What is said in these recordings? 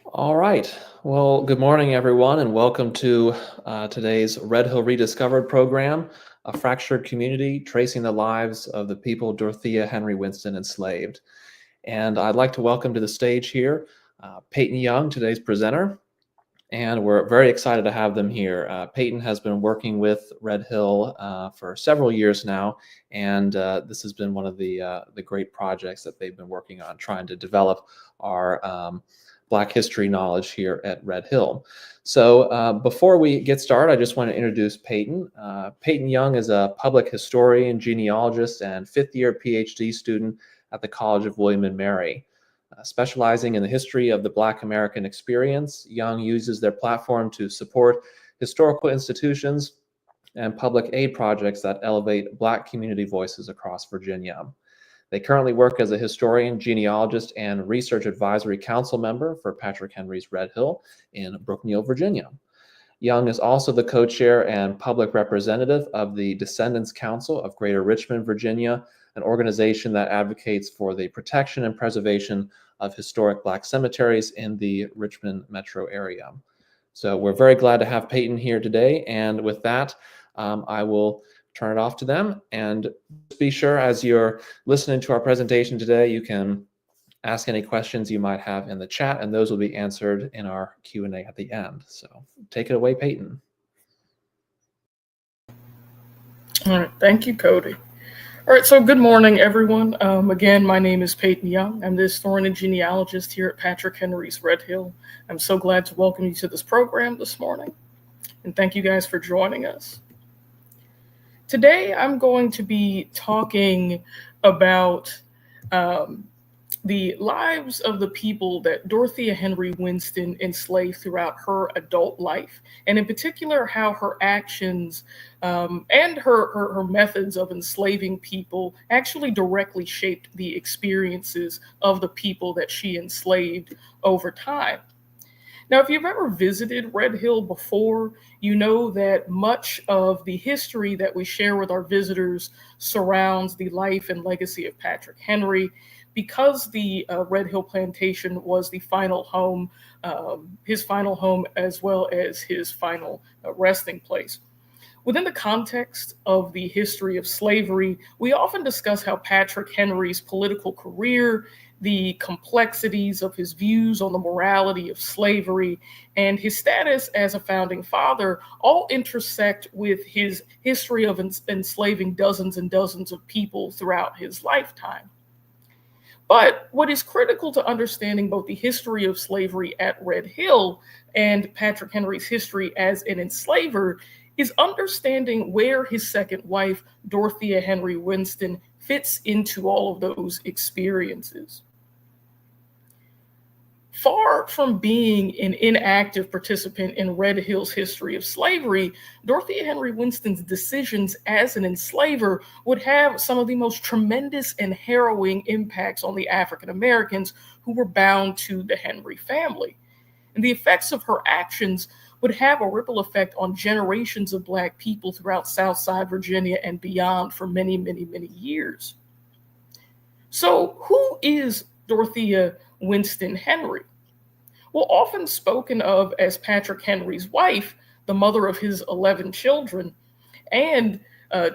All right. Well, good morning, everyone, and welcome to today's Red Hill Rediscovered program, a fractured community tracing the lives of the people Dorothea, Henry, Winston, enslaved. And I'd like to welcome to the stage here Peighton Young, today's presenter, and we're very excited to have them here. Peighton has been working with Red Hill for several years now, and this has been one of the great projects that they've been working on, trying to develop our Black history knowledge here at Red Hill. So before we get started, I just want to introduce Peighton. Peighton Young is a public historian, genealogist, and fifth-year PhD student at the College of William and Mary. Specializing in the history of the Black American experience, Young uses their platform to support historical institutions and public aid projects that elevate Black community voices across Virginia. They currently work as a historian, genealogist, and research advisory council member for Patrick Henry's Red Hill in Brookneal, Virginia. Young is also the co-chair and public representative of the Descendants Council of Greater Richmond, Virginia, an organization that advocates for the protection and preservation of historic Black cemeteries in the Richmond metro area. So we're very glad to have Peighton here today. And with that, I will turn it off to them. And be sure as you're listening to our presentation today, you can ask any questions you might have in the chat, and those will be answered in our Q&A at the end. So take it away, Peighton. All right, thank you, Cody. All right, so good morning, everyone. Again, my name is Peighton Young. I'm the historian and genealogist here at Patrick Henry's Red Hill. I'm so glad to welcome you to this program this morning, and thank you guys for joining us. Today, I'm going to be talking about the lives of the people that Dorothea Henry Winston enslaved throughout her adult life, and in particular, how her actions and her methods of enslaving people actually directly shaped the experiences of the people that she enslaved over time. Now, if you've ever visited Red Hill before, you know that much of the history that we share with our visitors surrounds the life and legacy of Patrick Henry, because the Red Hill Plantation was the final home, his final home, as well as his final resting place. Within the context of the history of slavery, we often discuss how Patrick Henry's political career, the complexities of his views on the morality of slavery, and his status as a founding father all intersect with his history of enslaving dozens and dozens of people throughout his lifetime. But what is critical to understanding both the history of slavery at Red Hill and Patrick Henry's history as an enslaver is understanding where his second wife, Dorothea Henry Winston, fits into all of those experiences. Far from being an inactive participant in Red Hill's history of slavery, Dorothea Henry Winston's decisions as an enslaver would have some of the most tremendous and harrowing impacts on the African Americans who were bound to the Henry family. And the effects of her actions would have a ripple effect on generations of Black people throughout Southside Virginia and beyond for many, many, many years. So, who is Dorothea Winston Henry? Well, often spoken of as Patrick Henry's wife, the mother of his 11 children, and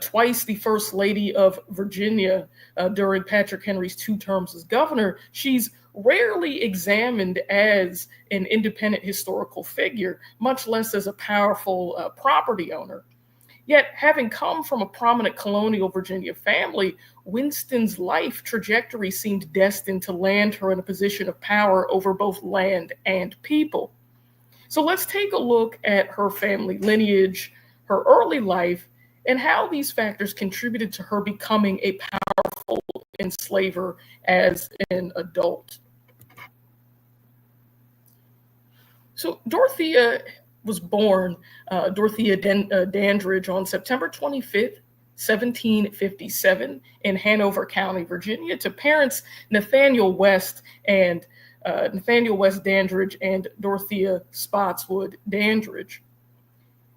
twice the First Lady of Virginia during Patrick Henry's 2 terms as governor, she's rarely examined as an independent historical figure, much less as a powerful property owner. Yet, having come from a prominent colonial Virginia family, Winston's life trajectory seemed destined to land her in a position of power over both land and people. So let's take a look at her family lineage, her early life, and how these factors contributed to her becoming a powerful enslaver as an adult. So Dorothea was born Dorothea Dandridge on September 25th, 1757 in Hanover County, Virginia, to parents Nathaniel West Dandridge and Dorothea Spotswood Dandridge.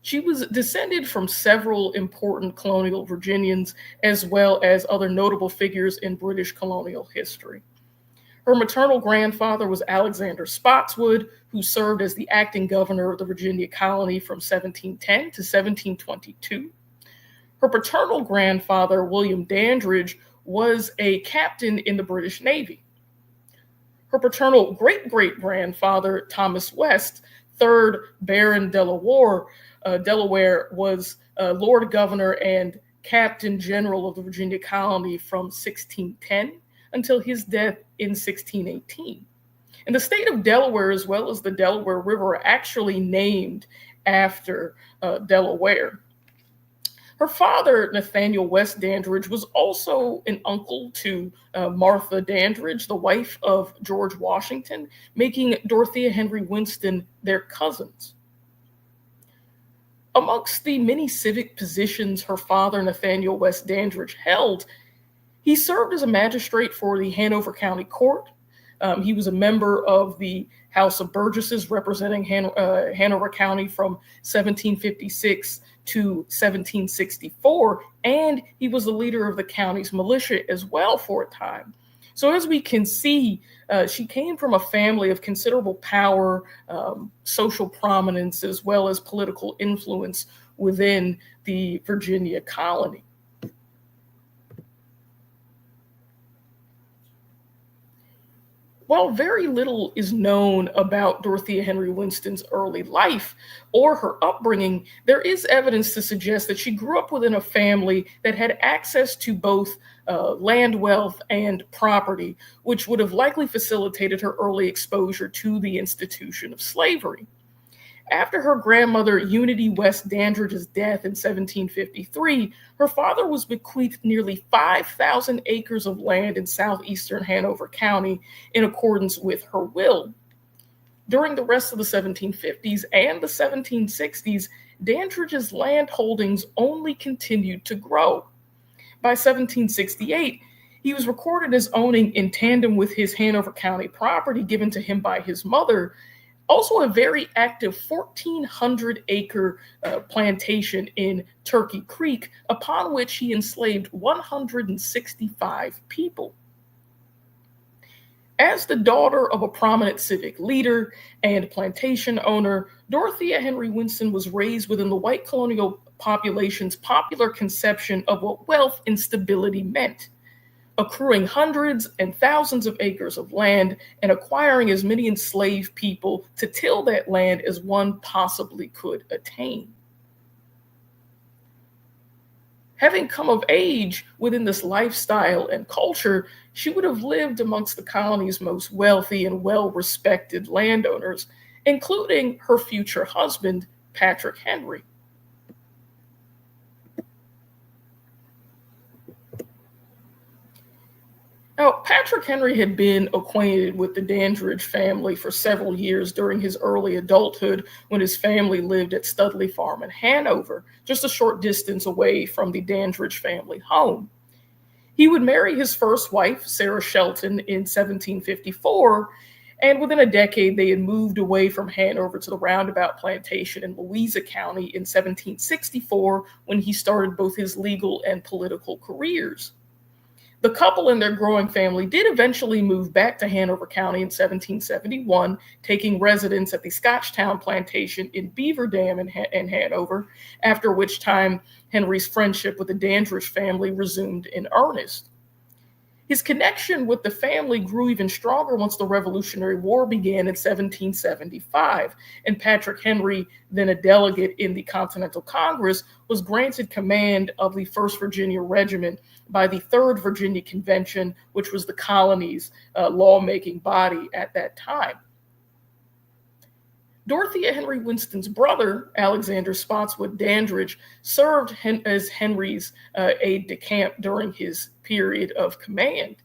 She was descended from several important colonial Virginians, as well as other notable figures in British colonial history. Her maternal grandfather was Alexander Spotswood, who served as the acting governor of the Virginia colony from 1710 to 1722. Her paternal grandfather, William Dandridge, was a captain in the British Navy. Her paternal great-great-grandfather, Thomas West, 3rd Baron Delaware, was Lord Governor and Captain General of the Virginia colony from 1610 until his death in 1618. And the state of Delaware, as well as the Delaware River, are actually named after Delaware. Her father, Nathaniel West Dandridge, was also an uncle to Martha Dandridge, the wife of George Washington, making Dorothea Henry Winston their cousins. Amongst the many civic positions her father, Nathaniel West Dandridge, held, he served as a magistrate for the Hanover County Court. He was a member of the House of Burgesses representing Hanover County from 1756 to 1764, and he was the leader of the county's militia as well for a time. So as we can see, she came from a family of considerable power, social prominence, as well as political influence within the Virginia colony. While very little is known about Dorothea Henry Winston's early life or her upbringing, there is evidence to suggest that she grew up within a family that had access to both land wealth and property, which would have likely facilitated her early exposure to the institution of slavery. After her grandmother Unity West Dandridge's death in 1753, her father was bequeathed nearly 5,000 acres of land in southeastern Hanover County in accordance with her will. During the rest of the 1750s and the 1760s, Dandridge's land holdings only continued to grow. By 1768, he was recorded as owning, in tandem with his Hanover County property given to him by his mother, also a very active 1,400-acre plantation in Turkey Creek, upon which he enslaved 165 people. As the daughter of a prominent civic leader and plantation owner, Dorothea Henry Winston was raised within the white colonial population's popular conception of what wealth and stability meant, accruing hundreds and thousands of acres of land and acquiring as many enslaved people to till that land as one possibly could attain. Having come of age within this lifestyle and culture, she would have lived amongst the colony's most wealthy and well-respected landowners, including her future husband, Patrick Henry. Now, Patrick Henry had been acquainted with the Dandridge family for several years during his early adulthood when his family lived at Studley Farm in Hanover, just a short distance away from the Dandridge family home. He would marry his first wife, Sarah Shelton, in 1754, and within a decade they had moved away from Hanover to the Roundabout Plantation in Louisa County in 1764 when he started both his legal and political careers. The couple and their growing family did eventually move back to Hanover County in 1771, taking residence at the Scotchtown plantation in Beaver Dam in Hanover, after which time Henry's friendship with the Dandridge family resumed in earnest. His connection with the family grew even stronger once the Revolutionary War began in 1775, and Patrick Henry, then a delegate in the Continental Congress, was granted command of the 1st Virginia Regiment by the 3rd Virginia Convention, which was the colony's lawmaking body at that time. Dorothea Henry Winston's brother, Alexander Spotswood Dandridge, served as Henry's aide-de-camp during his period of command.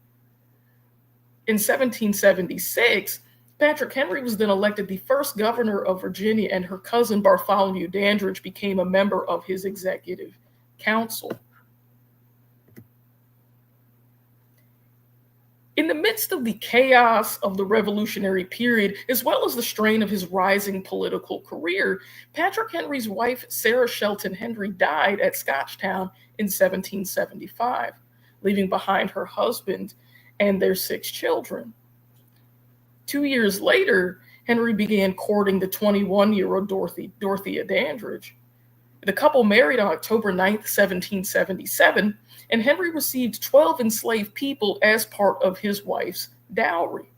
In 1776, Patrick Henry was then elected the first governor of Virginia, and her cousin Bartholomew Dandridge became a member of his executive council. In the midst of the chaos of the Revolutionary period, as well as the strain of his rising political career, Patrick Henry's wife, Sarah Shelton Henry, died at Scotchtown in 1775, leaving behind her husband and their 6 children. 2 years later, Henry began courting the 21-year-old Dorothea Dandridge. The couple married on October 9th, 1777, and Henry received 12 enslaved people as part of his wife's dowry.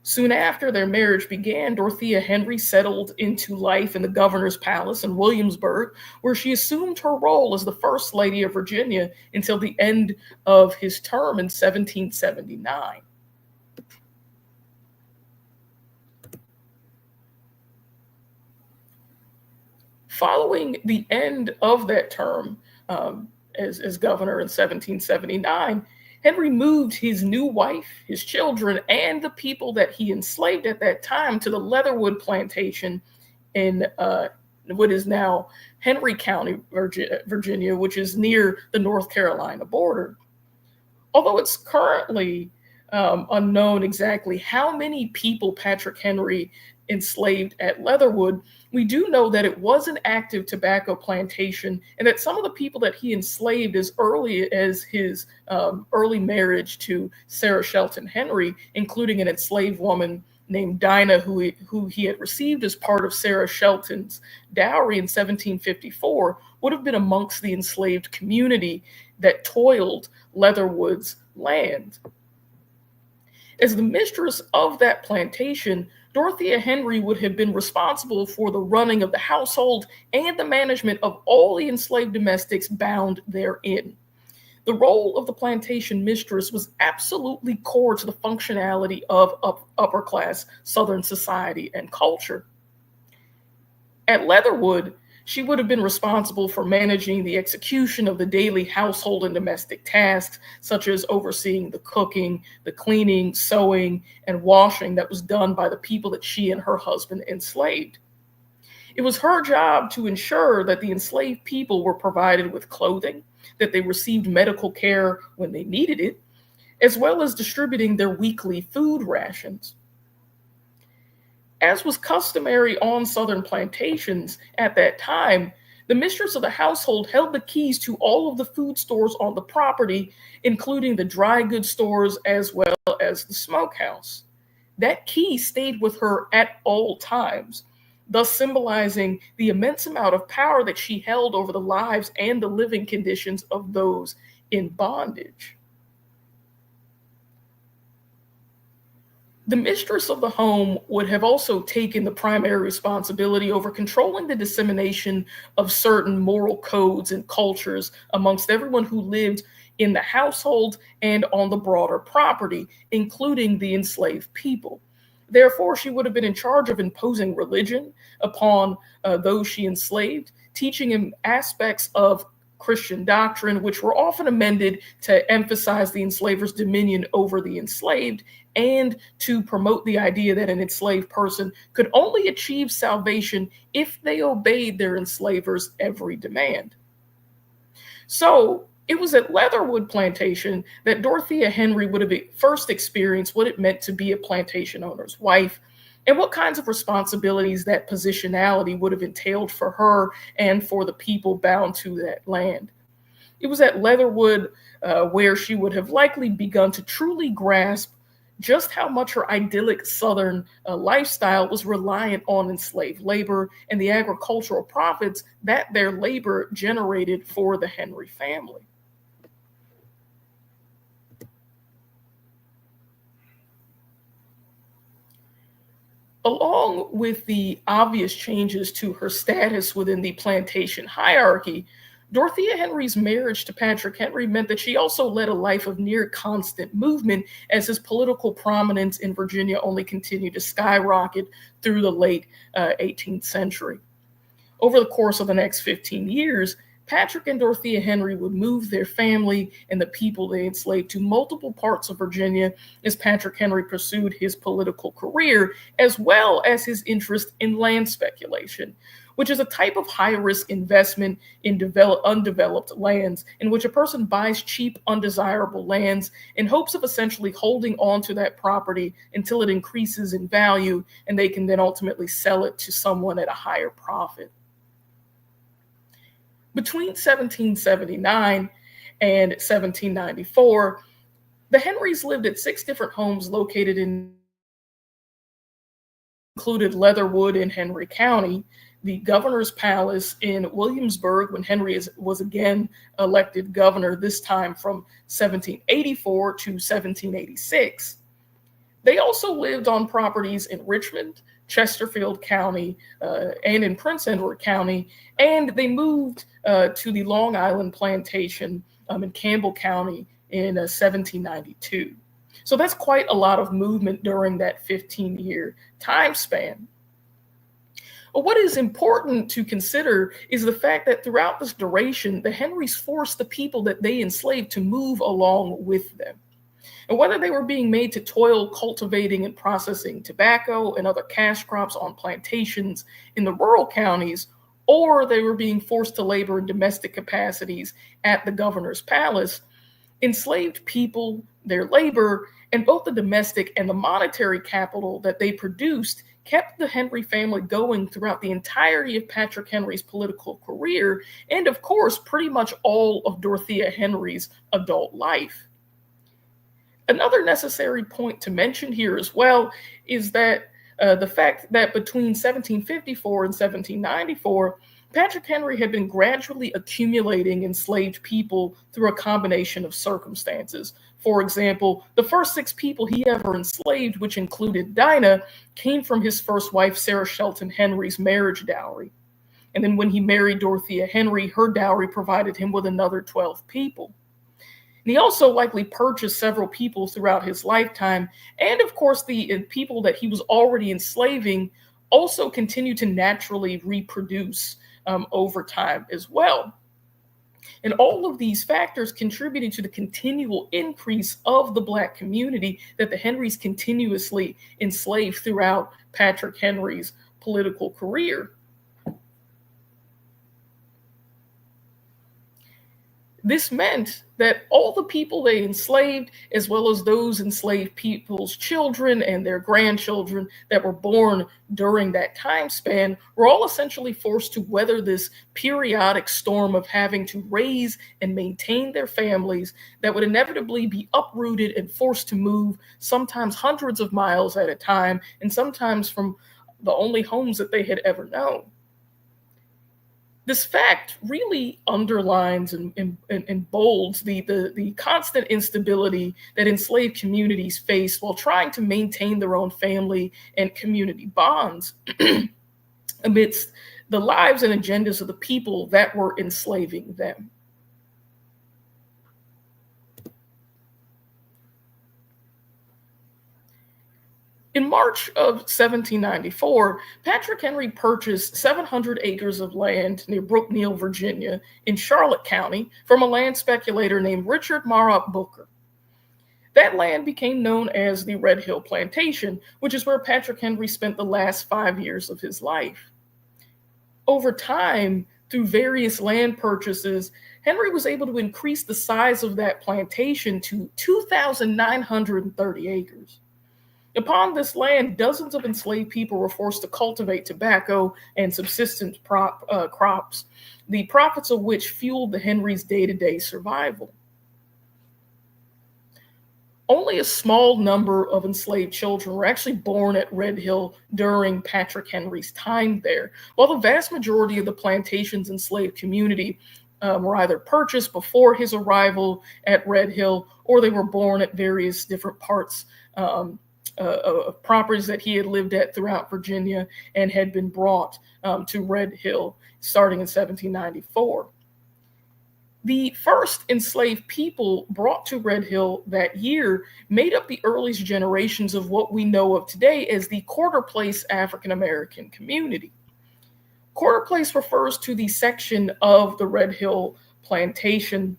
Soon after their marriage began, Dorothea Henry settled into life in the governor's palace in Williamsburg, where she assumed her role as the First Lady of Virginia until the end of his term in 1779. Following the end of that term as governor in 1779, Henry moved his new wife, his children, and the people that he enslaved at that time to the Leatherwood plantation in what is now Henry County, Virginia, which is near the North Carolina border. Although it's currently unknown exactly how many people Patrick Henry enslaved at Leatherwood, we do know that it was an active tobacco plantation and that some of the people that he enslaved as early as his early marriage to Sarah Shelton Henry, including an enslaved woman named Dinah, who he had received as part of Sarah Shelton's dowry in 1754, would have been amongst the enslaved community that toiled Leatherwood's land. As the mistress of that plantation, Dorothea Henry would have been responsible for the running of the household and the management of all the enslaved domestics bound therein. The role of the plantation mistress was absolutely core to the functionality of upper-class Southern society and culture. At Leatherwood, she would have been responsible for managing the execution of the daily household and domestic tasks, such as overseeing the cooking, the cleaning, sewing, and washing that was done by the people that she and her husband enslaved. It was her job to ensure that the enslaved people were provided with clothing, that they received medical care when they needed it, as well as distributing their weekly food rations. As was customary on Southern plantations at that time, the mistress of the household held the keys to all of the food stores on the property, including the dry goods stores as well as the smokehouse. That key stayed with her at all times, thus symbolizing the immense amount of power that she held over the lives and the living conditions of those in bondage. The mistress of the home would have also taken the primary responsibility over controlling the dissemination of certain moral codes and cultures amongst everyone who lived in the household and on the broader property, including the enslaved people. Therefore, she would have been in charge of imposing religion upon those she enslaved, teaching them aspects of Christian doctrine, which were often amended to emphasize the enslaver's dominion over the enslaved and to promote the idea that an enslaved person could only achieve salvation if they obeyed their enslaver's every demand. So it was at Leatherwood Plantation that Dorothea Henry would have first experienced what it meant to be a plantation owner's wife and what kinds of responsibilities that positionality would have entailed for her and for the people bound to that land. It was at Leatherwood where she would have likely begun to truly grasp just how much her idyllic Southern lifestyle was reliant on enslaved labor and the agricultural profits that their labor generated for the Henry family. Along with the obvious changes to her status within the plantation hierarchy, Dorothea Henry's marriage to Patrick Henry meant that she also led a life of near constant movement as his political prominence in Virginia only continued to skyrocket through the late 18th century. Over the course of the next 15 years, Patrick and Dorothea Henry would move their family and the people they enslaved to multiple parts of Virginia as Patrick Henry pursued his political career, as well as his interest in land speculation, which is a type of high-risk investment in undeveloped lands in which a person buys cheap, undesirable lands in hopes of essentially holding on to that property until it increases in value, and they can then ultimately sell it to someone at a higher profit. Between 1779 and 1794, the Henrys lived at 6 different homes located in included Leatherwood in Henry County, the governor's palace in Williamsburg when Henry was again elected governor, this time from 1784 to 1786. They also lived on properties in Richmond, Chesterfield County, and in Prince Edward County, and they moved to the Long Island Plantation in Campbell County in 1792. So that's quite a lot of movement during that 15-year time span. But what is important to consider is the fact that throughout this duration, the Henrys forced the people that they enslaved to move along with them. And whether they were being made to toil cultivating and processing tobacco and other cash crops on plantations in the rural counties, or they were being forced to labor in domestic capacities at the governor's palace, enslaved people, their labor, and both the domestic and the monetary capital that they produced kept the Henry family going throughout the entirety of Patrick Henry's political career, and of course, pretty much all of Dorothea Henry's adult life. Another necessary point to mention here as well is that the fact that between 1754 and 1794, Patrick Henry had been gradually accumulating enslaved people through a combination of circumstances. For example, the first 6 people he ever enslaved, which included Dinah, came from his first wife, Sarah Shelton Henry's marriage dowry. And then when he married Dorothea Henry, her dowry provided him with another 12 people. And he also likely purchased several people throughout his lifetime. And of course, the people that he was already enslaving also continued to naturally reproduce over time as well. And all of these factors contributed to the continual increase of the Black community that the Henrys continuously enslaved throughout Patrick Henry's political career. This meant that all the people they enslaved, as well as those enslaved people's children and their grandchildren that were born during that time span, were all essentially forced to weather this periodic storm of having to raise and maintain their families that would inevitably be uprooted and forced to move, sometimes hundreds of miles at a time, and sometimes from the only homes that they had ever known. This fact really underlines and bolds the constant instability that enslaved communities face while trying to maintain their own family and community bonds amidst the lives and agendas of the people that were enslaving them. In March of 1794, Patrick Henry purchased 700 acres of land near Brookneal, Virginia, in Charlotte County from a land speculator named Richard Marot Booker. That land became known as the Red Hill Plantation, which is where Patrick Henry spent the last 5 years of his life. Over time, through various land purchases, Henry was able to increase the size of that plantation to 2,930 acres. Upon this land, dozens of enslaved people were forced to cultivate tobacco and subsistence crops, the profits of which fueled the Henrys' day-to-day survival. Only a small number of enslaved children were actually born at Red Hill during Patrick Henry's time there, while the vast majority of the plantation's enslaved community were either purchased before his arrival at Red Hill, or they were born at various different parts of properties that he had lived at throughout Virginia and had been brought to Red Hill starting in 1794. The first enslaved people brought to Red Hill that year made up the earliest generations of what we know of today as the Quarter Place African American community. Quarter Place refers to the section of the Red Hill plantation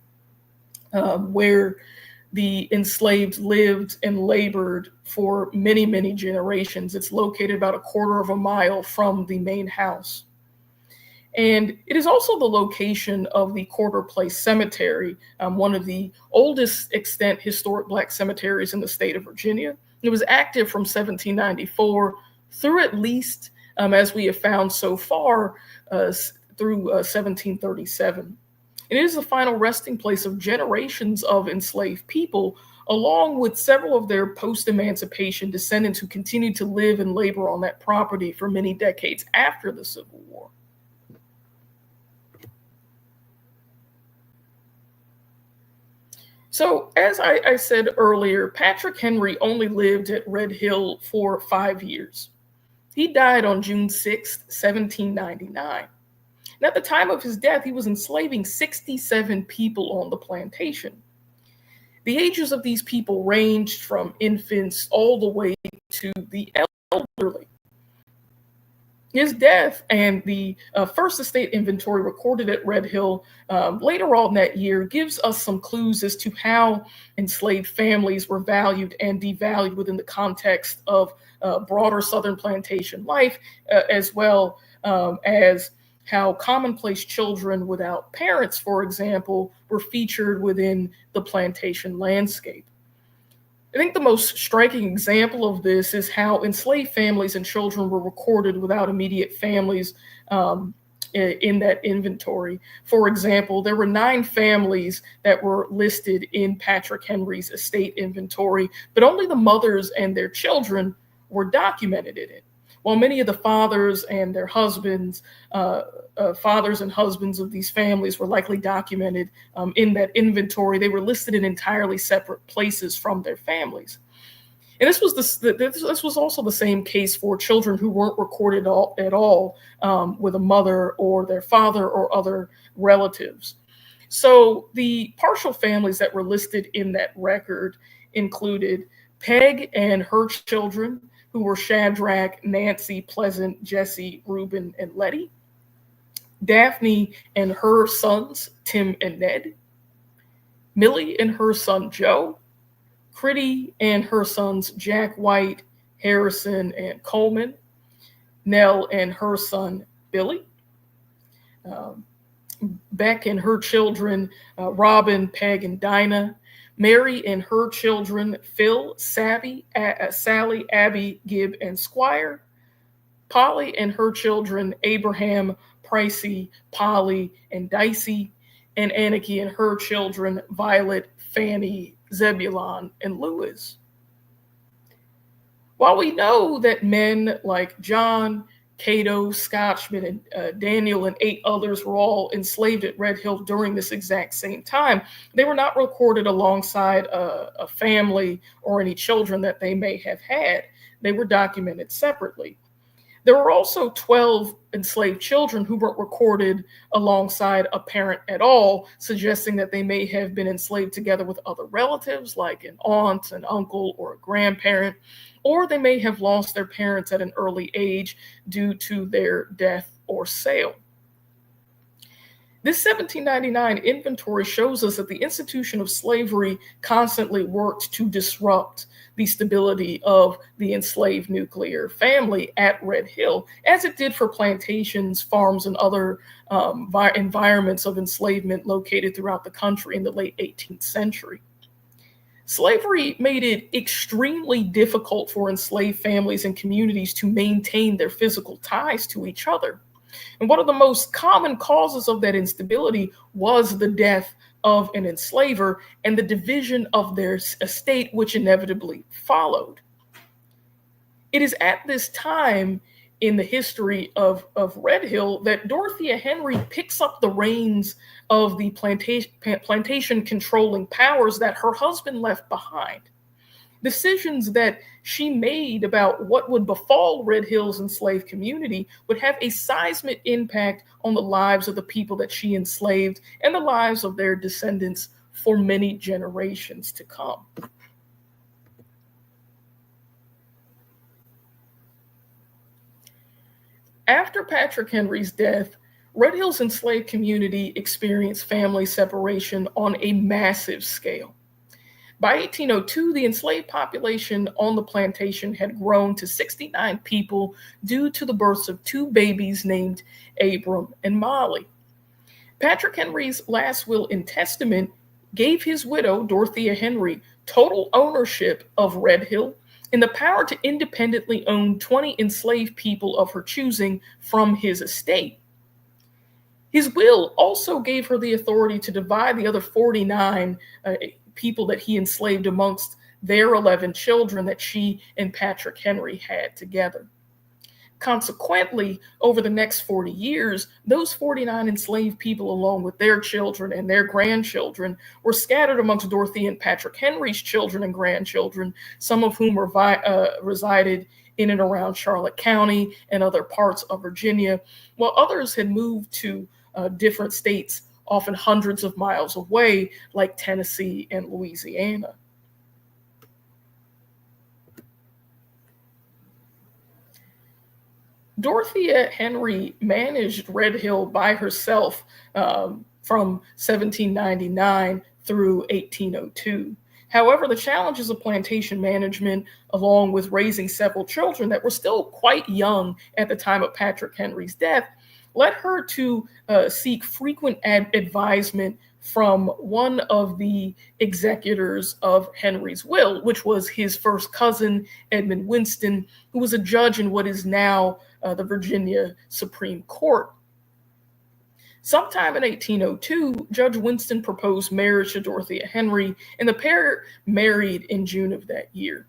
where the enslaved lived and labored for many, many generations. It's located about a quarter of a mile from the main house. And it is also the location of the Quarter Place Cemetery, one of the oldest extant historic Black cemeteries in the state of Virginia. It was active from 1794 through at least, as we have found so far, through 1737. It is the final resting place of generations of enslaved people, along with several of their post-emancipation descendants who continued to live and labor on that property for many decades after the Civil War. So, as I said earlier, Patrick Henry only lived at Red Hill for 5 years. He died on June 6, 1799. And at the time of his death, he was enslaving 67 people on the plantation. The ages of these people ranged from infants all the way to the elderly. His death and the first estate inventory recorded at Red Hill later on that year gives us some clues as to how enslaved families were valued and devalued within the context of broader Southern plantation life, as well as how commonplace children without parents, for example, were featured within the plantation landscape. I think the most striking example of this is how enslaved families and children were recorded without immediate families in that inventory. For example, there were 9 families that were listed in Patrick Henry's estate inventory, but only the mothers and their children were documented in it. While many of the fathers and their husbands, fathers and husbands of these families were likely documented in that inventory, they were listed in entirely separate places from their families. And this was also the same case for children who weren't recorded at all with a mother or their father or other relatives. So the partial families that were listed in that record included Peg and her children, who were Shadrach, Nancy, Pleasant, Jesse, Reuben, and Letty; Daphne and her sons, Tim and Ned; Millie and her son, Joe; Critty and her sons, Jack White, Harrison, and Coleman; Nell and her son, Billy; Beck and her children, Robin, Peg, and Dinah; Mary and her children, Phil, Sally, Abby, Gib, and Squire; Polly and her children, Abraham, Pricey, Polly, and Dicey; and Anarchy and her children, Violet, Fanny, Zebulon, and Lewis. While we know that men like John, Cato, Scotchman, and Daniel, and 8 others were all enslaved at Red Hill during this exact same time, they were not recorded alongside a family or any children that they may have had. They were documented separately. There were also 12 enslaved children who weren't recorded alongside a parent at all, suggesting that they may have been enslaved together with other relatives, like an aunt, an uncle, or a grandparent, or they may have lost their parents at an early age due to their death or sale. This 1799 inventory shows us that the institution of slavery constantly worked to disrupt the stability of the enslaved nuclear family at Red Hill, as it did for plantations, farms, and other environments of enslavement located throughout the country in the late 18th century. Slavery made it extremely difficult for enslaved families and communities to maintain their physical ties to each other. And one of the most common causes of that instability was the death of an enslaver and the division of their estate, which inevitably followed. It is at this time in the history of Red Hill that Dorothea Henry picks up the reins of the plantation controlling powers that her husband left behind. Decisions that she made about what would befall Red Hill's enslaved community would have a seismic impact on the lives of the people that she enslaved and the lives of their descendants for many generations to come. After Patrick Henry's death, Red Hill's enslaved community experienced family separation on a massive scale. By 1802, the enslaved population on the plantation had grown to 69 people due to the births of 2 babies named Abram and Molly. Patrick Henry's last will and testament gave his widow, Dorothea Henry, total ownership of Red Hill and the power to independently own 20 enslaved people of her choosing from his estate. His will also gave her the authority to divide the other 49 people that he enslaved amongst their 11 children that she and Patrick Henry had together. Consequently, over the next 40 years, those 49 enslaved people, along with their children and their grandchildren, were scattered amongst Dorothea and Patrick Henry's children and grandchildren, some of whom resided in and around Charlotte County and other parts of Virginia, while others had moved to different states, often hundreds of miles away, like Tennessee and Louisiana. Dorothea Henry managed Red Hill by herself from 1799 through 1802. However, the challenges of plantation management, along with raising several children that were still quite young at the time of Patrick Henry's death, led her to seek frequent advisement from one of the executors of Henry's will, which was his first cousin, Edmund Winston, who was a judge in what is now the Virginia Supreme Court. Sometime in 1802, Judge Winston proposed marriage to Dorothea Henry, and the pair married in June of that year.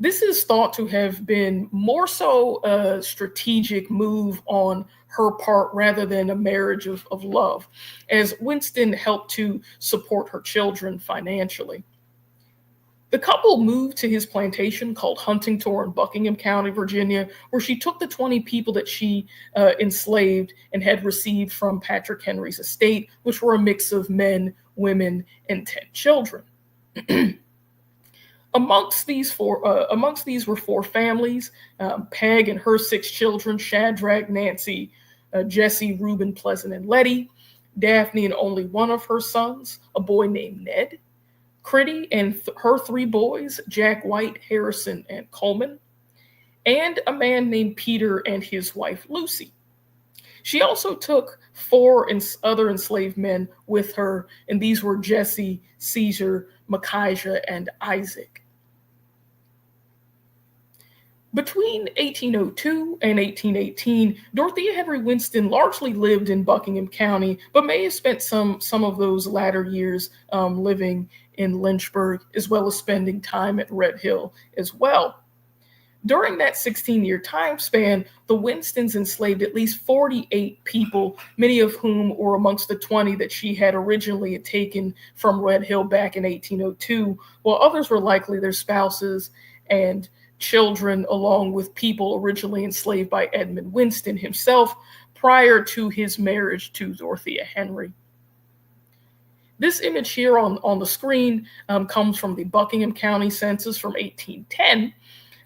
This is thought to have been more so a strategic move on her part rather than a marriage of love, as Winston helped to support her children financially. The couple moved to his plantation called Huntington in Buckingham County, Virginia, where she took the 20 people that she enslaved and had received from Patrick Henry's estate, which were a mix of men, women, and 10 children. Amongst these were 4 families: Peg and her 6 children, Shadrach, Nancy, Jesse, Reuben, Pleasant, and Letty; Daphne and only one of her sons, a boy named Ned; Critty and her 3 boys, Jack, White, Harrison, and Coleman; and a man named Peter and his wife Lucy. She also took 4 other enslaved men with her, and these were Jesse, Caesar, Micaiah, and Isaac. Between 1802 and 1818, Dorothea Henry Winston largely lived in Buckingham County, but may have spent some of those latter years living in Lynchburg, as well as spending time at Red Hill as well. During that 16-year time span, the Winstons enslaved at least 48 people, many of whom were amongst the 20 that she had originally taken from Red Hill back in 1802, while others were likely their spouses and children, along with people originally enslaved by Edmund Winston himself prior to his marriage to Dorothea Henry. This image here on the screen comes from the Buckingham County Census from 1810,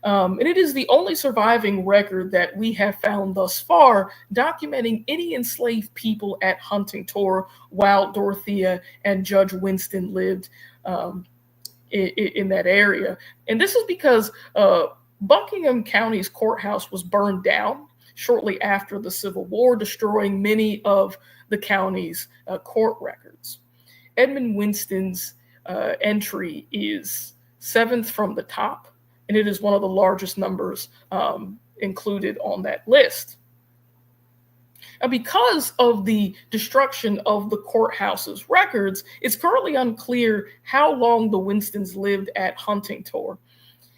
and it is the only surviving record that we have found thus far documenting any enslaved people at Huntington while Dorothea and Judge Winston lived in that area. And this is because Buckingham County's courthouse was burned down shortly after the Civil War, destroying many of the county's court records. Edmund Winston's entry is 7th from the top, and it is one of the largest numbers included on that list. Now, because of the destruction of the courthouse's records, it's currently unclear how long the Winstons lived at Huntington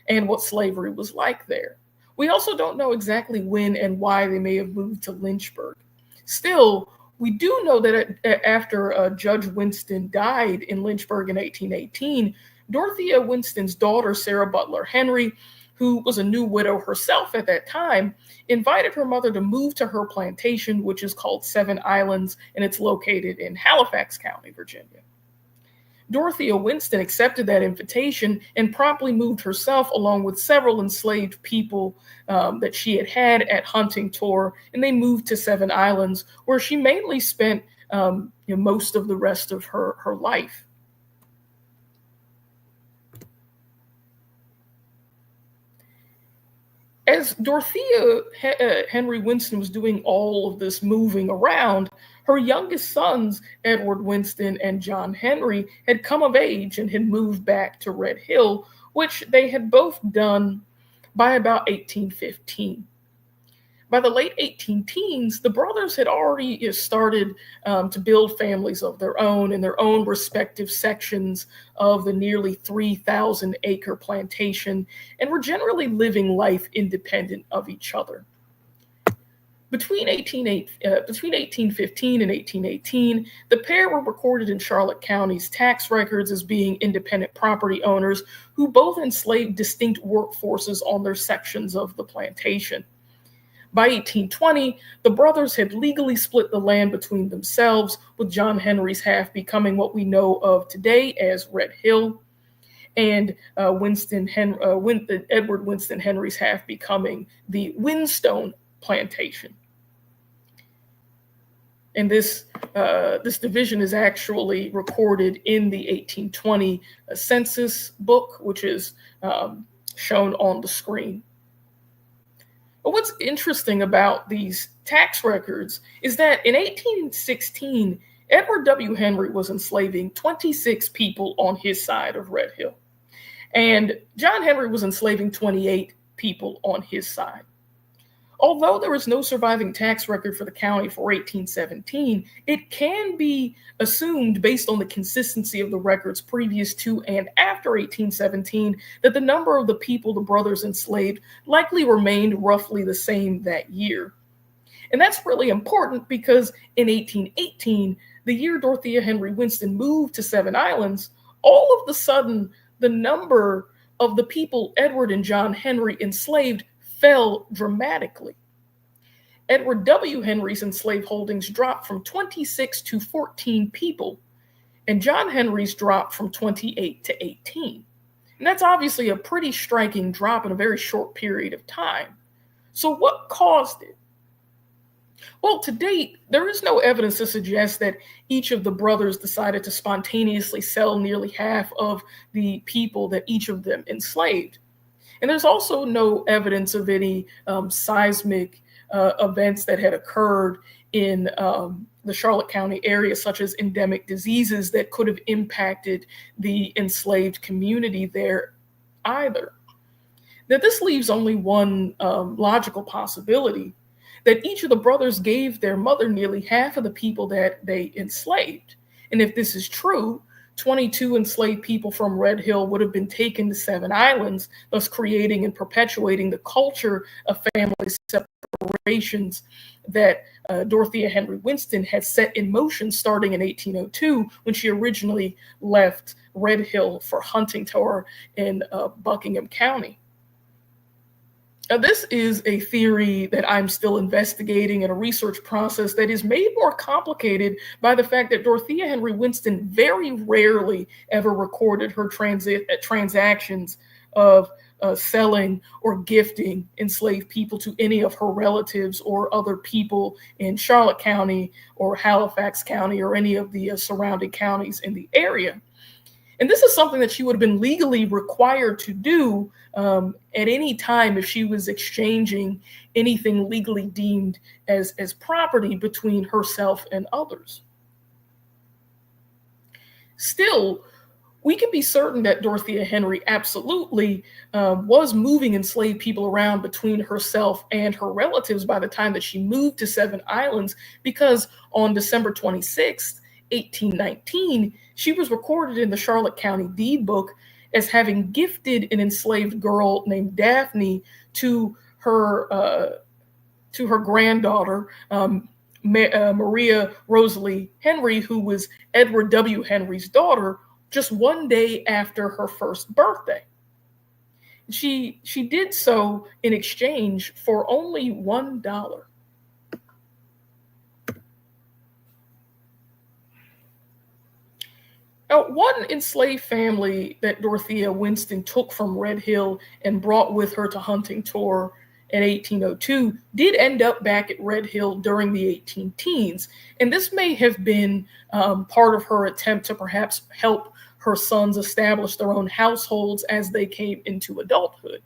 and what slavery was like there. We also don't know exactly when and why they may have moved to Lynchburg. Still, we do know that after Judge Winston died in Lynchburg in 1818, Dorothea Winston's daughter, Sarah Butler Henry, who was a new widow herself at that time, invited her mother to move to her plantation, which is called 7 Islands, and it's located in Halifax County, Virginia. Dorothea Winston accepted that invitation and promptly moved herself along with several enslaved people that she had at Huntington, and they moved to 7 Islands, where she mainly spent most of the rest of her life. As Dorothea Henry Winston was doing all of this moving around, her youngest sons, Edward Winston and John Henry, had come of age and had moved back to Red Hill, which they had both done by about 1815. By the late 18 teens, the brothers had already started to build families of their own in their own respective sections of the nearly 3,000 acre plantation and were generally living life independent of each other. Between 1815 and 1818, the pair were recorded in Charlotte County's tax records as being independent property owners who both enslaved distinct workforces on their sections of the plantation. By 1820, the brothers had legally split the land between themselves, with John Henry's half becoming what we know of today as Red Hill, and Edward Winston Henry's half becoming the Winston plantation. And this division is actually recorded in the 1820 census book, which is shown on the screen. But what's interesting about these tax records is that in 1816, Edward W. Henry was enslaving 26 people on his side of Red Hill, and John Henry was enslaving 28 people on his side. Although there is no surviving tax record for the county for 1817, it can be assumed, based on the consistency of the records previous to and after 1817, that the number of the people the brothers enslaved likely remained roughly the same that year. And that's really important because in 1818, the year Dorothea Henry Winston moved to Seven Islands, all of a sudden, the number of the people Edward and John Henry enslaved fell dramatically. Edward W. Henry's enslaved holdings dropped from 26 to 14 people, and John Henry's dropped from 28 to 18. And that's obviously a pretty striking drop in a very short period of time. So what caused it? Well, to date, there is no evidence to suggest that each of the brothers decided to spontaneously sell nearly half of the people that each of them enslaved. And there's also no evidence of any seismic events that had occurred in the Charlotte County area, such as endemic diseases that could have impacted the enslaved community there either. Now, this leaves only one logical possibility, that each of the brothers gave their mother nearly half of the people that they enslaved. And if this is true, 22 enslaved people from Red Hill would have been taken to Seven Islands, thus creating and perpetuating the culture of family separations that Dorothea Henry Winston had set in motion starting in 1802 when she originally left Red Hill for Huntington in Buckingham County. Now, this is a theory that I'm still investigating in a research process that is made more complicated by the fact that Dorothea Henry Winston very rarely ever recorded her transactions of selling or gifting enslaved people to any of her relatives or other people in Charlotte County or Halifax County or any of the surrounding counties in the area. And this is something that she would have been legally required to do at any time if she was exchanging anything legally deemed as property between herself and others. Still, we can be certain that Dorothea Henry absolutely was moving enslaved people around between herself and her relatives by the time that she moved to Seven Islands, because on December 26th, 1819, she was recorded in the Charlotte County deed book as having gifted an enslaved girl named Daphne to her granddaughter, Maria Rosalie Henry, who was Edward W. Henry's daughter, just one day after her first birthday. She did so in exchange for only $1. Now, one enslaved family that Dorothea Winston took from Red Hill and brought with her to Huntington in 1802 did end up back at Red Hill during the 18 teens. And this may have been part of her attempt to perhaps help her sons establish their own households as they came into adulthood.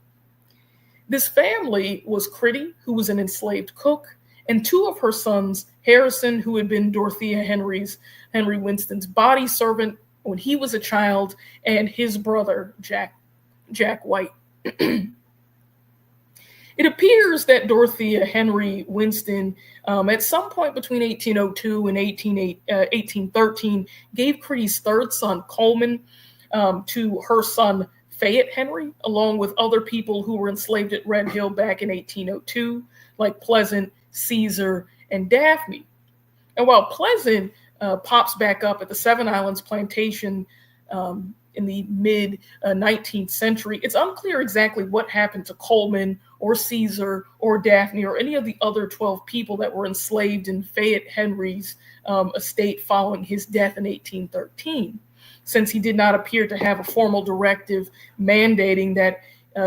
This family was Critty, who was an enslaved cook, and two of her sons, Harrison, who had been Dorothea Henry Winston's body servant when he was a child, and his brother, Jack White. It appears that Dorothea Henry Winston, at some point between 1802 and 1813, gave Creedy's third son, Coleman, to her son, Fayette Henry, along with other people who were enslaved at Red Hill back in 1802, like Pleasant, Caesar, and Daphne. And while Pleasant pops back up at the Seven Islands plantation in the mid 19th century, it's unclear exactly what happened to Coleman or Caesar or Daphne or any of the other 12 people that were enslaved in Fayette Henry's estate following his death in 1813, since he did not appear to have a formal directive mandating that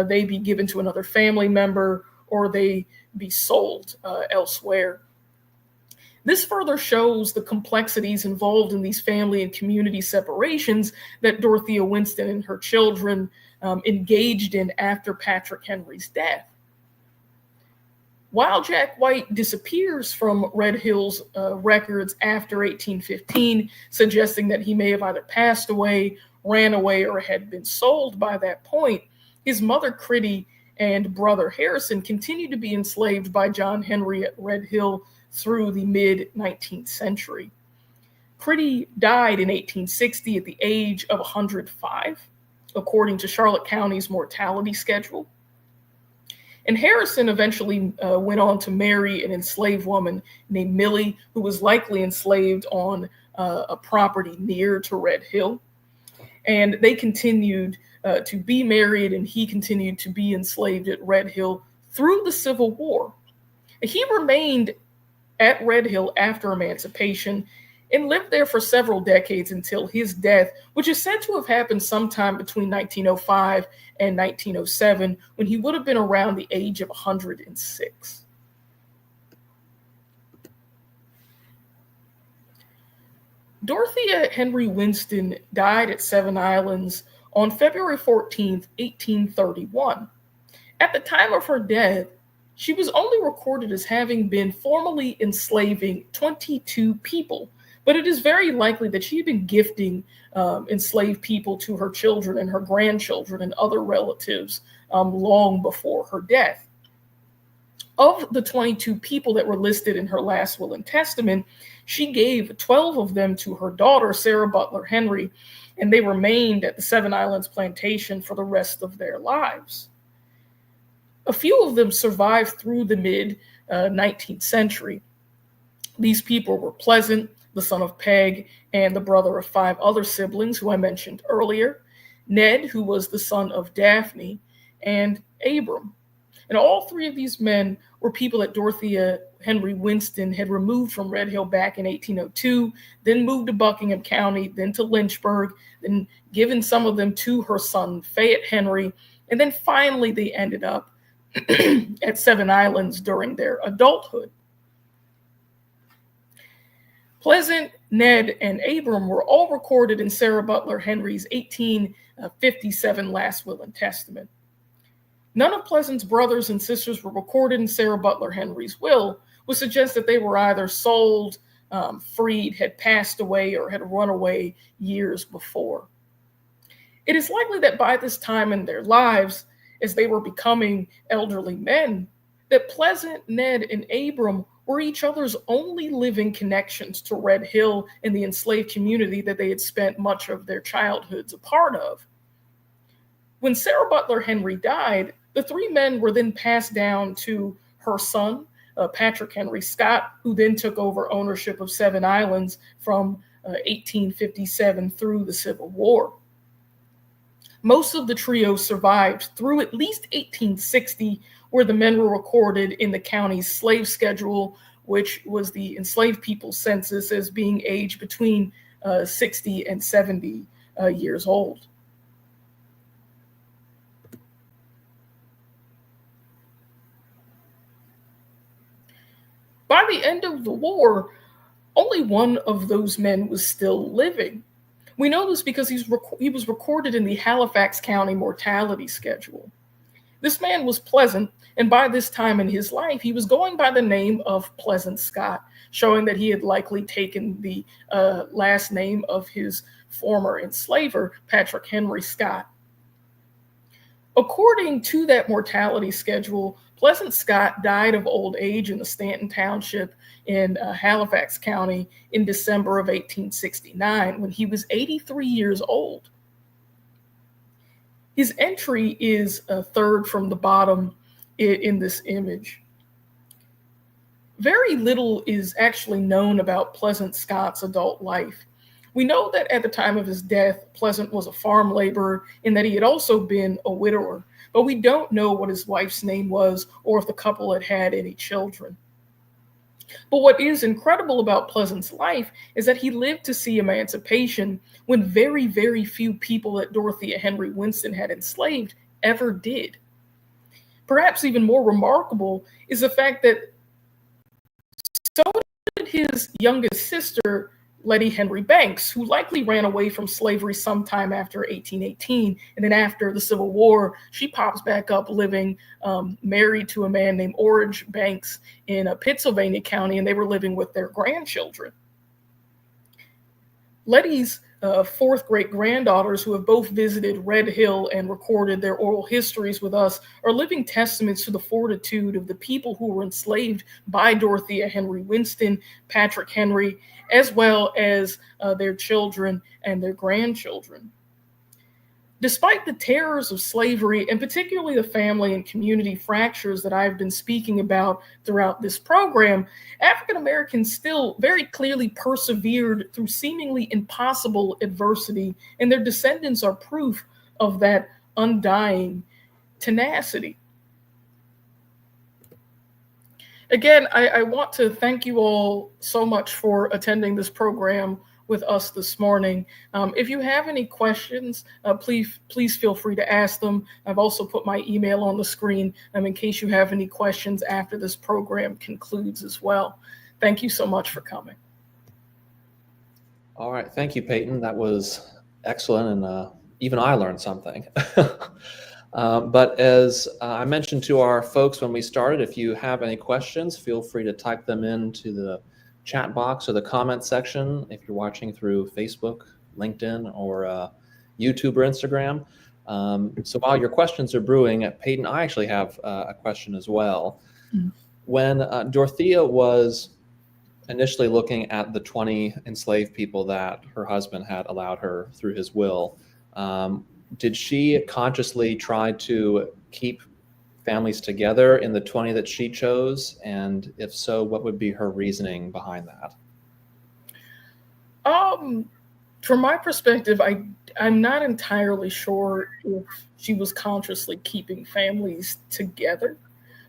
they be given to another family member or they be sold elsewhere. This further shows the complexities involved in these family and community separations that Dorothea Winston and her children engaged in after Patrick Henry's death. While Jack White disappears from Red Hill's records after 1815, suggesting that he may have either passed away, ran away, or had been sold by that point, his mother Critty and brother Harrison continued to be enslaved by John Henry at Red Hill through the mid-19th century. Critty died in 1860 at the age of 105, according to Charlotte County's mortality schedule. And Harrison eventually went on to marry an enslaved woman named Millie, who was likely enslaved on a property near to Red Hill. And they continued to be married, and he continued to be enslaved at Red Hill through the Civil War. He remained at Red Hill after emancipation and lived there for several decades until his death, which is said to have happened sometime between 1905 and 1907, when he would have been around the age of 106. Dorothea Henry Winston died at Seven Islands on February 14th, 1831. At the time of her death, she was only recorded as having been formally enslaving 22 people, but it is very likely that she had been gifting enslaved people to her children and her grandchildren and other relatives long before her death. Of the 22 people that were listed in her last will and testament, she gave 12 of them to her daughter, Sarah Butler Henry, and they remained at the Seven Islands plantation for the rest of their lives. A few of them survived through the mid-19th century. These people were Pleasant, the son of Peg, and the brother of 5 other siblings who I mentioned earlier, Ned, who was the son of Daphne, and Abram. And all 3 of these men were people that Dorothea Henry Winston had removed from Red Hill back in 1802, then moved to Buckingham County, then to Lynchburg, then given some of them to her son, Fayette Henry, and then finally they ended up at Seven Islands during their adulthood. Pleasant, Ned, and Abram were all recorded in Sarah Butler Henry's 1857 last will and testament. None of Pleasant's brothers and sisters were recorded in Sarah Butler Henry's will, which suggests that they were either sold, freed, had passed away, or had run away years before. It is likely that by this time in their lives, as they were becoming elderly men, that Pleasant, Ned, and Abram were each other's only living connections to Red Hill and the enslaved community that they had spent much of their childhoods a part of. When Sarah Butler Henry died, the 3 men were then passed down to her son, Patrick Henry Scott, who then took over ownership of Seven Islands from 1857 through the Civil War. Most of the trio survived through at least 1860, where the men were recorded in the county's slave schedule, which was the enslaved people's census, as being aged between 60 and 70 years old. By the end of the war, only one of those men was still living. We know this because he was recorded in the Halifax County mortality schedule. This man was Pleasant, and by this time in his life, he was going by the name of Pleasant Scott, showing that he had likely taken the last name of his former enslaver, Patrick Henry Scott. According to that mortality schedule, Pleasant Scott died of old age in the Stanton Township in Halifax County in December of 1869 when he was 83 years old. His entry is third from the bottom in this image. Very little is actually known about Pleasant Scott's adult life. We know that at the time of his death, Pleasant was a farm laborer and that he had also been a widower, but we don't know what his wife's name was or if the couple had had any children. But what is incredible about Pleasant's life is that he lived to see emancipation when very, very few people that Dorothea Henry Winston had enslaved ever did. Perhaps even more remarkable is the fact that so did his youngest sister, Letty Henry Banks, who likely ran away from slavery sometime after 1818. And then after the Civil War, she pops back up living married to a man named Orange Banks in Pittsylvania County, and they were living with their grandchildren. Letty's fourth great-granddaughters, who have both visited Red Hill and recorded their oral histories with us, are living testaments to the fortitude of the people who were enslaved by Dorothea Henry Winston, Patrick Henry, as well as their children and their grandchildren. Despite the terrors of slavery, and particularly the family and community fractures that I've been speaking about throughout this program, African Americans still very clearly persevered through seemingly impossible adversity, and their descendants are proof of that undying tenacity. Again, I want to thank you all so much for attending this program with us this morning. If you have any questions, please feel free to ask them. I've also put my email on the screen in case you have any questions after this program concludes as well. Thank you so much for coming. All right, thank you, Peyton. That was excellent, and even I learned something. But as I mentioned to our folks when we started, if you have any questions, feel free to type them into the chat box or the comment section if you're watching through Facebook, LinkedIn, or YouTube or Instagram. So while your questions are brewing, Peyton, I actually have a question as well. Mm-hmm. When Dorothea was initially looking at the 20 enslaved people that her husband had allowed her through his will, did she consciously try to keep families together in the 20 that she chose? And if so, what would be her reasoning behind that? From my perspective, I'm not entirely sure if she was consciously keeping families together,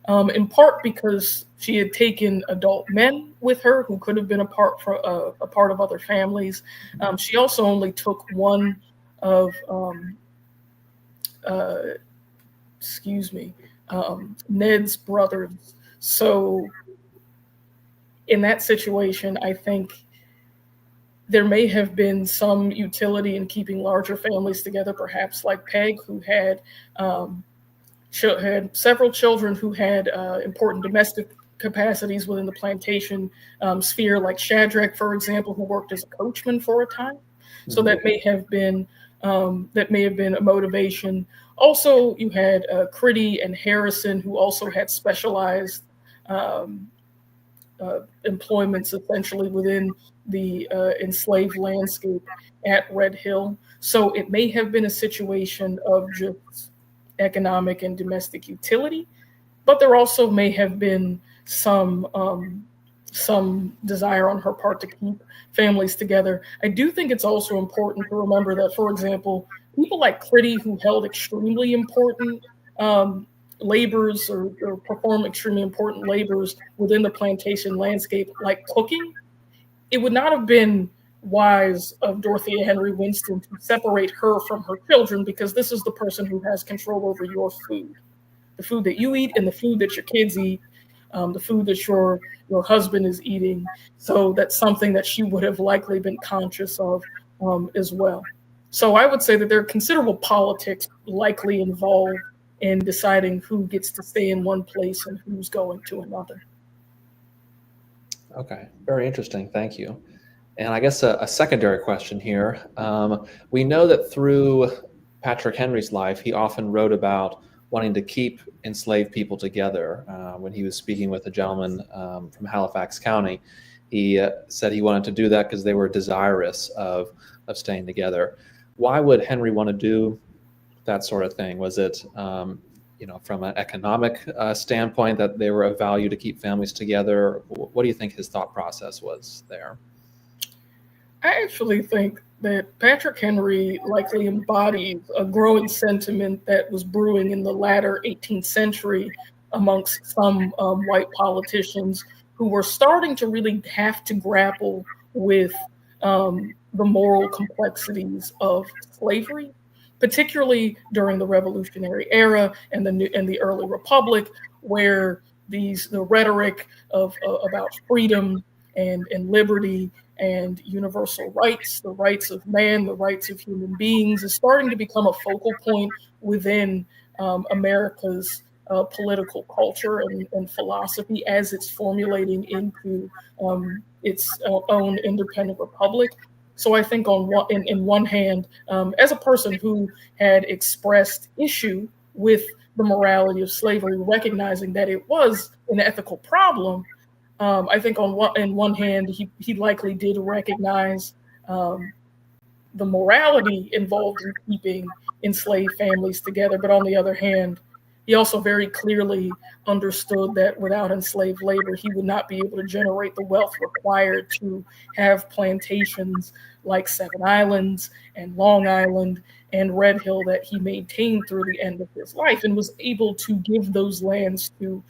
in part because she had taken adult men with her who could have been a part of other families. She also only took one of Ned's brothers. So in that situation, I think there may have been some utility in keeping larger families together, perhaps like Peg, who had several children who had important domestic capacities within the plantation sphere, like Shadrach, for example, who worked as a coachman for a time. Mm-hmm. So that may have been a motivation. Also, you had Critty and Harrison, who also had specialized employments essentially within the enslaved landscape at Red Hill. So it may have been a situation of just economic and domestic utility, but there also may have been some desire on her part to keep families together. I do think it's also important to remember that, for example, people like Critty, who held extremely important labors or perform extremely important labors within the plantation landscape, like cooking, it would not have been wise of Dorothea Henry Winston to separate her from her children, because this is the person who has control over your food, the food that you eat and the food that your kids eat, the food that your husband is eating. So that's something that she would have likely been conscious of as well. So I would say that there are considerable politics likely involved in deciding who gets to stay in one place and who's going to another. Okay, very interesting. Thank you. And I guess a secondary question here. We know that through Patrick Henry's life, he often wrote about wanting to keep enslaved people together. When he was speaking with a gentleman from Halifax County, he said he wanted to do that because they were desirous of staying together. Why would Henry want to do that sort of thing? Was it, from an economic standpoint that they were of value to keep families together? What do you think his thought process was there? I actually think that Patrick Henry likely embodies a growing sentiment that was brewing in the latter 18th century amongst some white politicians who were starting to really have to grapple with the moral complexities of slavery, particularly during the Revolutionary era and the early Republic, where the rhetoric of about freedom and liberty and universal rights, the rights of man, the rights of human beings, is starting to become a focal point within America's political culture and philosophy as it's formulating into its own independent republic. So I think in one hand, as a person who had expressed issue with the morality of slavery, recognizing that it was an ethical problem, I think in one hand, he likely did recognize the morality involved in keeping enslaved families together. But on the other hand, he also very clearly understood that without enslaved labor, he would not be able to generate the wealth required to have plantations like Seven Islands and Long Island and Red Hill that he maintained through the end of his life, and was able to give those lands to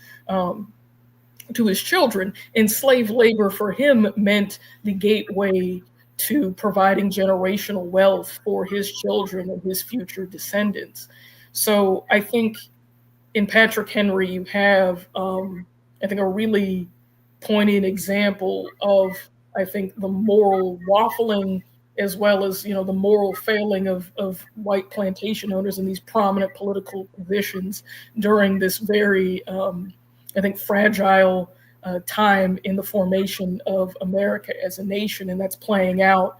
his children. Enslaved labor for him meant the gateway to providing generational wealth for his children and his future descendants. So I think in Patrick Henry, you have, I think, a really poignant example of, I think, the moral waffling as well as, the moral failing of white plantation owners in these prominent political positions during this very, I think, fragile time in the formation of America as a nation. And that's playing out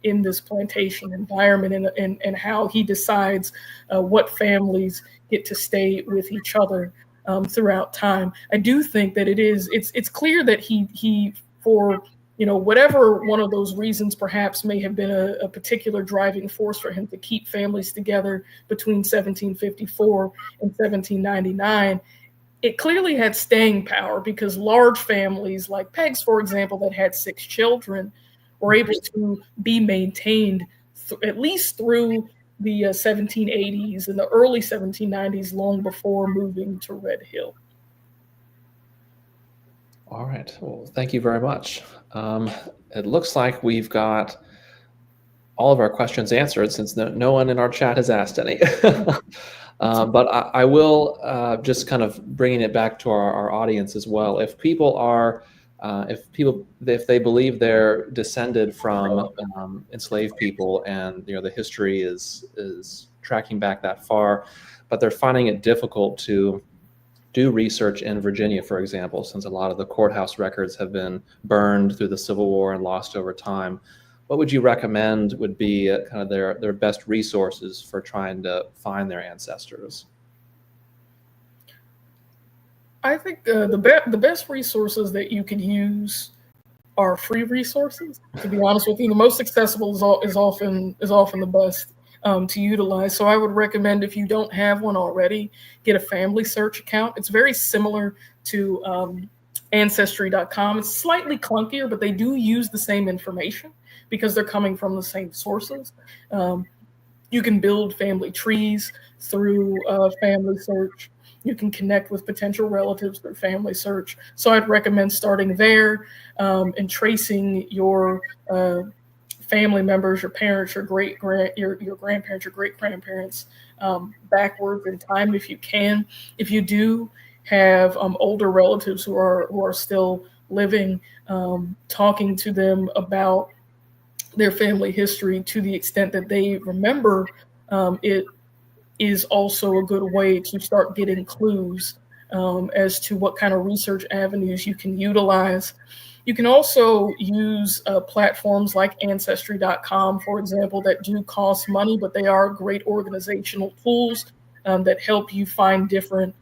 in this plantation environment and how he decides what families get to stay with each other throughout time. I do think that it's clear that he for whatever one of those reasons perhaps may have been a particular driving force for him to keep families together between 1754 and 1799, it clearly had staying power because large families like Peg's, for example, that had 6 children, were able to be maintained at least through the 1780s and the early 1790s, long before moving to Red Hill. All right. Well, thank you very much. It looks like we've got all of our questions answered since no one in our chat has asked any. But I will just kind of bringing it back to our audience as well. If people are, if they believe they're descended from enslaved people, and the history is tracking back that far, but they're finding it difficult to do research in Virginia, for example, since a lot of the courthouse records have been burned through the Civil War and lost over time, what would you recommend would be kind of their best resources for trying to find their ancestors? I think the best resources that you can use are free resources. To be honest with you, the most accessible is often the best to utilize. So I would recommend, if you don't have one already, get a family search account. It's very similar to Ancestry.com. It's slightly clunkier, but they do use the same information because they're coming from the same sources. You can build family trees through family search. You can connect with potential relatives through family search. So I'd recommend starting there and tracing your family members, your parents, your grandparents, your great grandparents backwards in time if you can. If you do have older relatives who are still living, talking to them about their family history to the extent that they remember it is also a good way to start getting clues as to what kind of research avenues you can utilize. You can also use platforms like Ancestry.com, for example, that do cost money, but they are great organizational tools that help you find different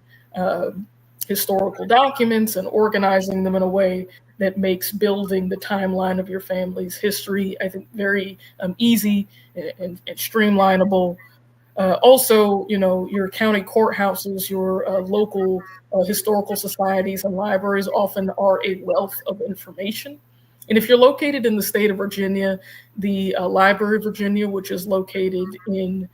historical documents and organizing them in a way that makes building the timeline of your family's history, I think, very easy and streamlinable. Also, your county courthouses, your local historical societies and libraries often are a wealth of information. And if you're located in the state of Virginia, the Library of Virginia, which is located in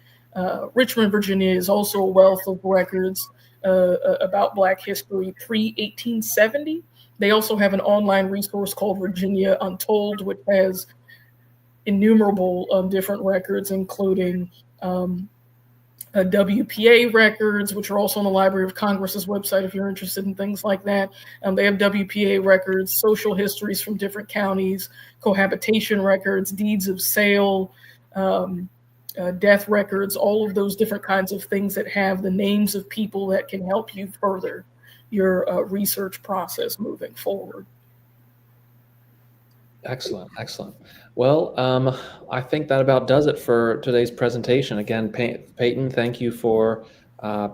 Richmond, Virginia, is also a wealth of records about Black history pre-1870. They also have an online resource called Virginia Untold, which has innumerable different records, including WPA records, which are also on the Library of Congress's website if you're interested in things like that. They have WPA records, social histories from different counties, cohabitation records, deeds of sale, death records, all of those different kinds of things that have the names of people that can help you further your research process moving forward. Excellent, excellent. Well, I think that about does it for today's presentation. Again, Peyton, thank you for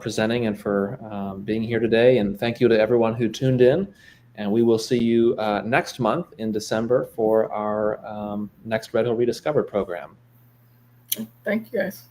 presenting and for being here today. And thank you to everyone who tuned in. And we will see you next month in December for our next Red Hill Rediscovered program. Thank you, guys.